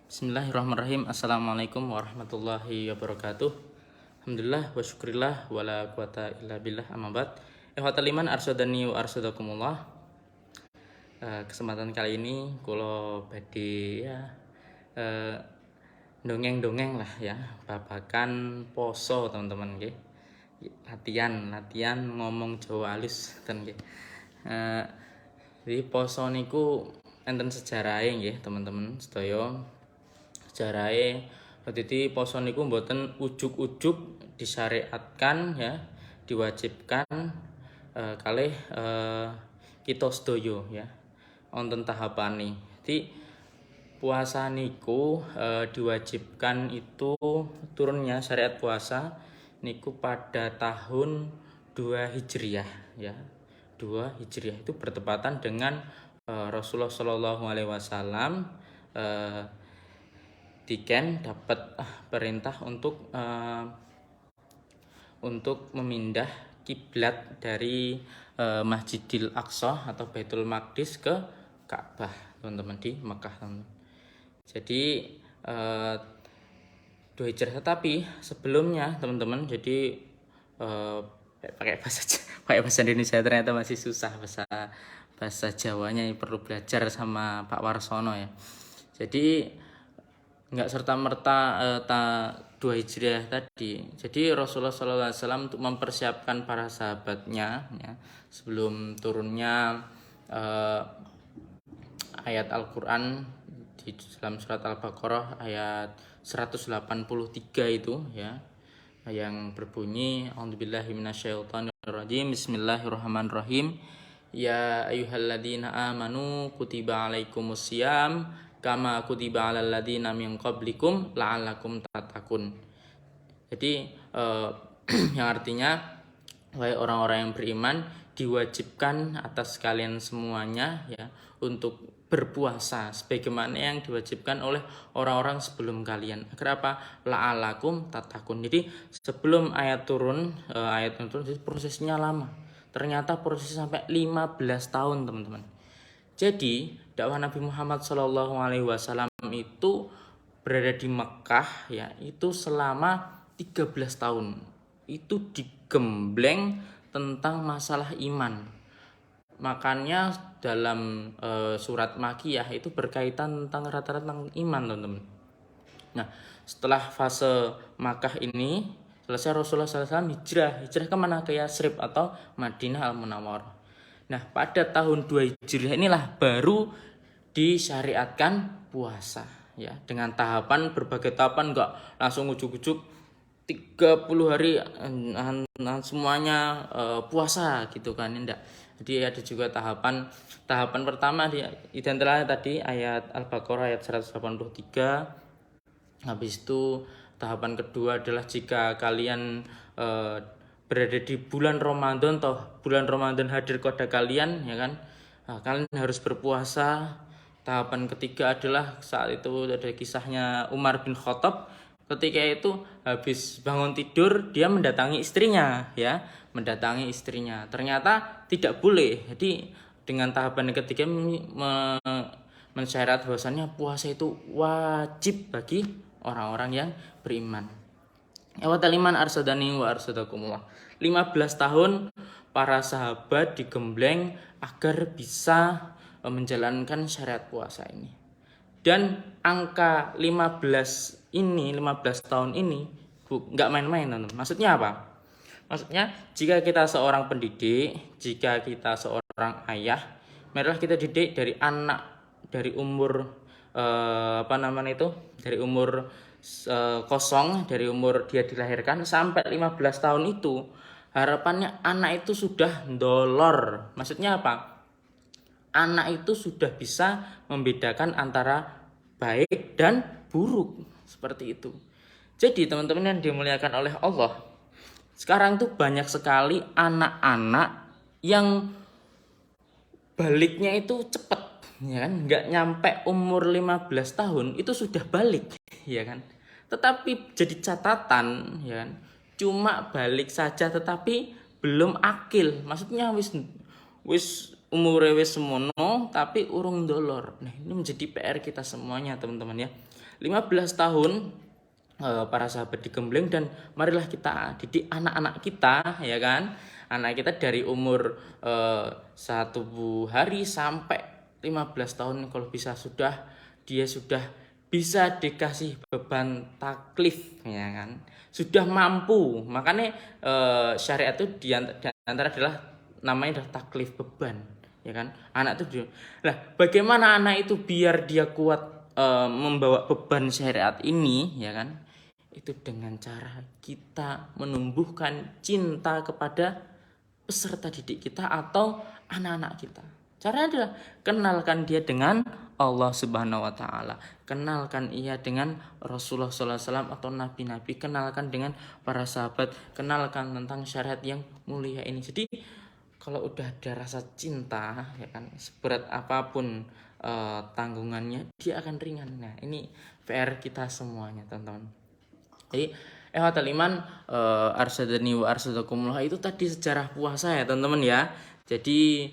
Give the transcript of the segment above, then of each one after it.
Bismillahirrahmanirrahim. Assalamualaikum warahmatullahi wabarakatuh. Alhamdulillah wa syukurillah wa la quwata illa billah amma ba'd. Ikhwatal iman arsyadani wa arsyadakumullah. Kesempatan kali ini kula badhe dongeng-dongeng lah ya, babakan poso teman-teman nggih. Latihan ngomong Jawa halus ten nggih. Jadi poso niku enten sejarahe nggih teman-teman sedaya. Sejarahe dadi poso niku mboten ujug-ujug disyariatkan ya, diwajibkan kalih kita sedaya ya. Wonten tahapane. Jadi puasa niku diwajibkan itu turunnya syariat puasa niku pada tahun 2 Hijriah ya. 2 Hijriah itu bertepatan dengan Rasulullah Shallallahu alaihi wasallam Diken dapat perintah untuk memindah kiblat dari Masjidil Aqsa atau Baitul Maqdis ke Ka'bah, teman-teman, di Mekah, teman-teman. Jadi 2 Hijrah, tetapi sebelumnya teman-teman, jadi pakai bahasa Indonesia ternyata masih susah, bahasa Jawanya perlu belajar sama Pak Warsono ya. Jadi nggak serta-merta 2 Hijriah tadi. Jadi Rasulullah SAW untuk mempersiapkan para sahabatnya ya, sebelum turunnya ayat Al-Quran di dalam surat Al-Baqarah ayat 183 itu ya, yang berbunyi A'udzubillahi minasyaitonirrajim, Bismillahirrahmanirrahim. Ya ayyuhalladzina amanu kutiba alaikumusiyam kama kutiba alal ladzina min qablikum la'allakum tattaqun. Jadi yang artinya, wahai orang-orang yang beriman, diwajibkan atas kalian semuanya ya untuk berpuasa sebagaimana yang diwajibkan oleh orang-orang sebelum kalian. Agar apa? La'allakum tattaqun. Jadi sebelum ayat turun, prosesnya lama. Ternyata prosesnya sampai 15 tahun, teman-teman. Jadi dakwah Nabi Muhammad SAW itu berada di Mekah ya, itu selama 13 tahun. Itu digembleng tentang masalah iman. Makanya dalam surat Makiyah itu berkaitan tentang rata-rata tentang iman, teman-teman. Nah, setelah fase Makkah ini selesai, Rasulullah SAW hijrah kemana? Ke Yatsrib atau Madinah Al-Munawwarah. Nah, pada tahun 2 Hijriah inilah baru disyariatkan puasa ya, dengan tahapan, berbagai tahapan, enggak langsung ujuk-ujuk 30 hari semuanya puasa gitu kan, enggak. Jadi ada juga tahapan pertama di antara tadi ayat Al-Baqarah ayat 183. Habis itu tahapan kedua adalah jika kalian berada di bulan Ramadan, bulan Ramadan hadir kepada kalian ya kan, kalian harus berpuasa. Tahapan ketiga adalah saat itu ada kisahnya Umar bin Khattab, ketika itu habis bangun tidur dia mendatangi istrinya. Ternyata tidak boleh. Jadi dengan tahapan ketiga mensyarat bahwasannya puasa itu wajib bagi orang-orang yang beriman. Ikhwatal iman arsyadani wa arsyadakumullah. 15 tahun para sahabat digembleng agar bisa menjalankan syariat puasa ini. Dan angka 15 tahun ini enggak main-main, teman-teman. Maksudnya apa? Maksudnya jika kita seorang pendidik, jika kita seorang ayah, marilah kita didik dari anak dari umur dari umur kosong, dari umur dia dilahirkan sampai 15 tahun itu, harapannya anak itu sudah ndolor. Maksudnya apa? Anak itu sudah bisa membedakan antara baik dan buruk, seperti itu. Jadi teman-teman yang dimuliakan oleh Allah, sekarang tuh banyak sekali anak-anak yang baliknya itu cepat ya kan, nggak nyampe umur 15 tahun itu sudah balik ya kan. Tetapi jadi catatan ya kan, cuma balik saja tetapi belum akil. Maksudnya wis umure wis semono tapi urung dolor. Nah, ini menjadi PR kita semuanya, teman-teman ya. 15 tahun para sahabat digembleng, dan marilah kita didik anak-anak kita, ya kan? Anak kita dari umur 1 hari sampai 15 tahun kalau bisa dia sudah bisa dikasih beban taklif, ya kan? Sudah mampu. Makanya syariat itu di antara adalah namanya adalah taklif, beban, ya kan? Anak itu bagaimana anak itu biar dia kuat membawa beban syariat ini, ya kan? Itu dengan cara kita menumbuhkan cinta kepada peserta didik kita atau anak-anak kita. Caranya adalah kenalkan dia dengan Allah Subhanahu wa taala. Kenalkan ia dengan Rasulullah SAW atau nabi-nabi, kenalkan dengan para sahabat, kenalkan tentang syariat yang mulia ini. Jadi kalau udah ada rasa cinta, ya kan, seberat apapun tanggungannya dia akan ringan. Nah, ini PR kita semuanya, teman-teman. Jadi iman arsadani wa arsadakumullah itu tadi sejarah puasa ya, teman-teman ya. Jadi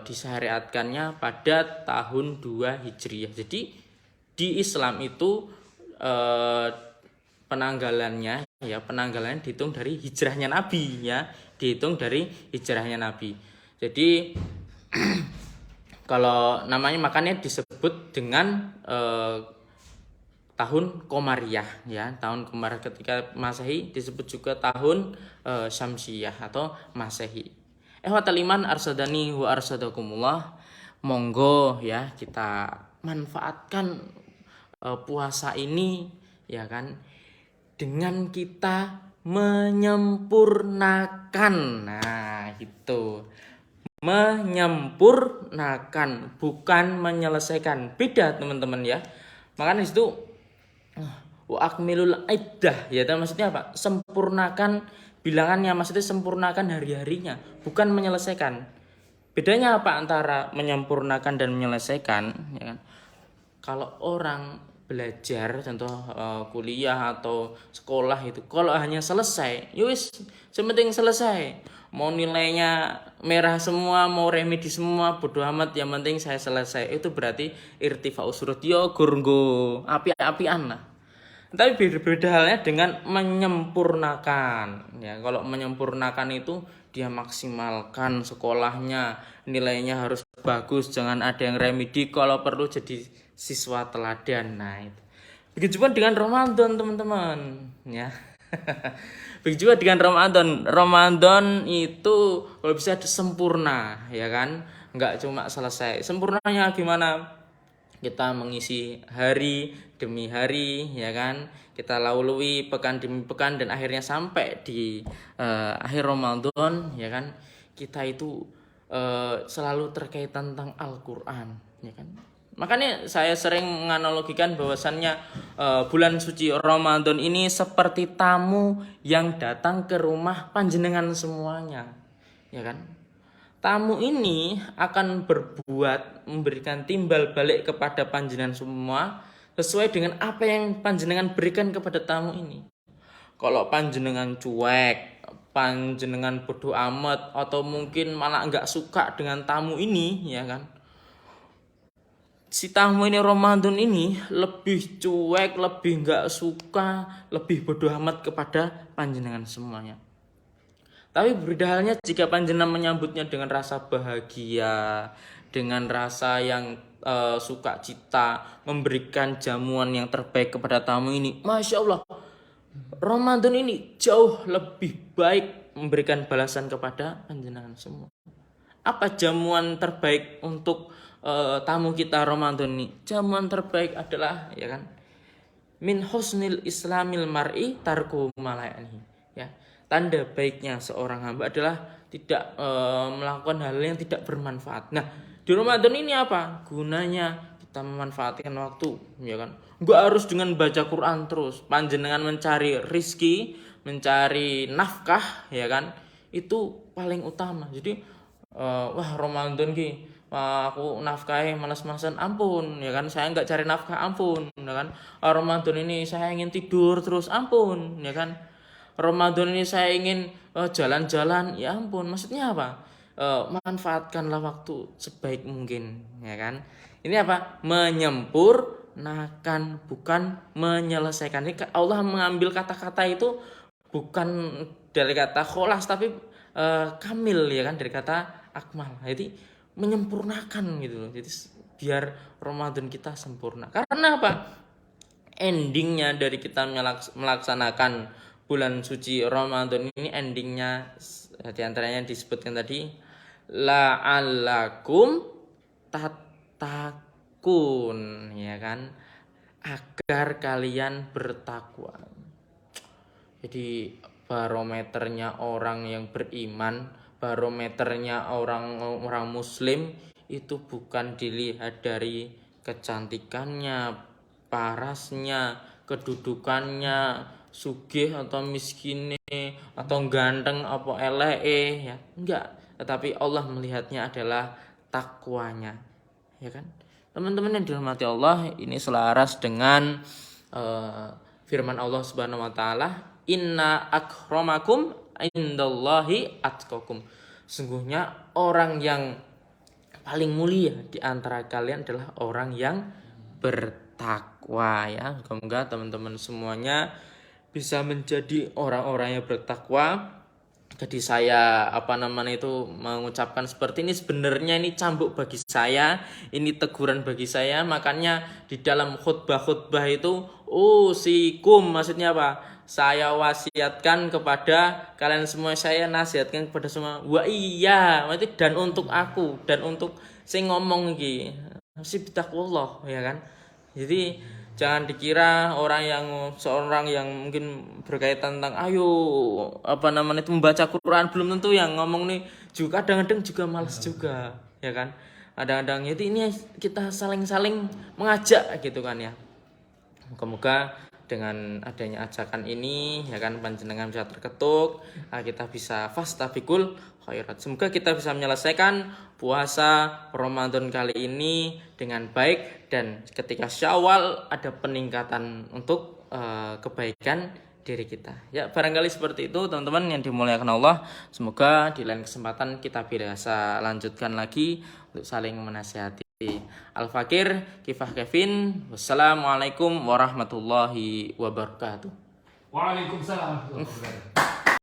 disyariatkannya pada tahun 2 Hijriah. Jadi di Islam itu penanggalannya dihitung dari hijrahnya Nabi ya, dihitung dari hijrahnya Nabi. Jadi kalau namanya makanya disebut dengan tahun Komariah ya, tahun Komariah. Ketika Masehi disebut juga tahun Syamsiyah atau Masehi. Iman arsadani wa arsadakumullah. Monggo ya kita manfaatkan puasa ini, ya kan, dengan kita menyempurnakan. Nah, itu. Menyempurnakan, bukan menyelesaikan. Beda, teman-teman ya. Makanya itu wa akmilul iddah, ya, maksudnya apa? Sempurnakan bilangannya, maksudnya sempurnakan hari-harinya, bukan menyelesaikan. Bedanya apa antara menyempurnakan dan menyelesaikan, ya kan? Kalau orang belajar, contoh kuliah atau sekolah itu, kalau hanya selesai, yowis, sementing selesai. Mau nilainya merah semua, mau remedi semua, bodo amat, yang penting saya selesai. Itu berarti irtifa'u surut, yo gurunggo api-apian lah. Tapi berbeda halnya dengan menyempurnakan. Ya, kalau menyempurnakan itu dia maksimalkan sekolahnya, nilainya harus bagus, jangan ada yang remedi, kalau perlu jadi siswa teladan. Nah, itu. Begitu juga dengan Ramadan, teman-teman, ya. Begitu juga dengan Ramadan. Ramadan itu kalau bisa sempurna, ya kan? Enggak cuma selesai. Sempurnanya gimana? Kita mengisi hari demi hari, ya kan, kita lalui pekan demi pekan, dan akhirnya sampai di akhir Ramadan, ya kan, kita itu selalu terkait tentang Al-Quran, ya kan. Makanya saya sering menganalogikan bahwasannya bulan suci Ramadan ini seperti tamu yang datang ke rumah panjenengan semuanya, ya kan. Tamu ini akan memberikan timbal balik kepada panjenengan semua sesuai dengan apa yang panjenengan berikan kepada tamu ini. Kalau panjenengan cuek, panjenengan bodoh amat, atau mungkin malah enggak suka dengan tamu ini, ya kan, si tamu ini Ramadan ini lebih cuek, lebih enggak suka, lebih bodoh amat kepada panjenengan semuanya. Tapi berbeda halnya jika panjenengan menyambutnya dengan rasa bahagia, dengan rasa yang sukacita, memberikan jamuan yang terbaik kepada tamu ini. Masya Allah, Ramadan ini jauh lebih baik memberikan balasan kepada panjenengan semua. Apa jamuan terbaik untuk tamu kita Ramadan ini? Jamuan terbaik adalah, ya kan, min husnil islamil mar'i tarku malayani, ya. Tanda baiknya seorang hamba adalah tidak melakukan hal yang tidak bermanfaat. Nah, di Ramadan ini apa gunanya kita memanfaatkan waktu, ya kan? Enggak harus dengan baca Quran terus. Panjenengan mencari rizki, mencari nafkah, ya kan? Itu paling utama. Jadi wah, Ramadan ki, aku nafkahi malas-malasan, ampun, ya kan, saya enggak cari nafkah, ampun, ya kan. Ramadan ini saya ingin tidur terus, ampun, ya kan. Ramadan ini saya ingin jalan-jalan, ya ampun. Maksudnya apa? manfaatkanlah waktu sebaik mungkin, ya kan? Ini apa? Menyempurnakan, bukan menyelesaikan. Ini Allah mengambil kata-kata itu bukan dari kata kholas, tapi kamil, ya kan, dari kata akmal. Jadi menyempurnakan gitu loh. Jadi biar Ramadan kita sempurna. Karena apa? Endingnya dari kita melaksanakan bulan suci Ramadan ini, endingnya diantaranya disebutkan tadi, la'allakum tattaqun, ya kan, agar kalian bertakwa. Jadi barometernya orang yang beriman, barometernya orang muslim itu bukan dilihat dari kecantikannya, parasnya, kedudukannya, sugih atau miskin, atau ganteng apa eleke, ya enggak, tetapi Allah melihatnya adalah takwanya, ya kan. Teman-teman yang dirahmati Allah, ini selaras dengan firman Allah Subhanahu wa taala, inna akramakum indallahi atqakum. Sungguhnya orang yang paling mulia di antara kalian adalah orang yang bertakwa, ya. Semoga teman-teman semuanya bisa menjadi orang-orang yang bertakwa. Jadi saya mengucapkan seperti ini, sebenarnya ini cambuk bagi saya, ini teguran bagi saya. Makanya di dalam khutbah itu usikum, maksudnya apa? Saya wasiatkan kepada kalian semua, saya nasihatkan kepada semua. Wa iya, maksudnya dan untuk aku, dan untuk saya ngomong iki mesti bittaqwallah, ya kan. Jadi jangan dikira seorang yang mungkin berkaitan tentang membaca Quran, belum tentu yang ngomong nih juga kadang-kadang juga malas juga, ya kan. Kadang-kadang jadi ini kita saling-saling mengajak gitu kan, ya. Moga-moga dengan adanya ajakan ini, ya kan, panjenengan bisa terketuk, kita bisa fastabiqul khairat. Semoga kita bisa menyelesaikan puasa Ramadan kali ini dengan baik, dan ketika Syawal ada peningkatan untuk kebaikan diri kita. Ya, barangkali seperti itu teman-teman yang dimuliakan Allah. Semoga di lain kesempatan kita bisa lanjutkan lagi untuk saling menasihati. Al-Fakir Kifah Kevin. Wassalamualaikum warahmatullahi wabarakatuh. Waalaikumsalam warahmatullahi wabarakatuh.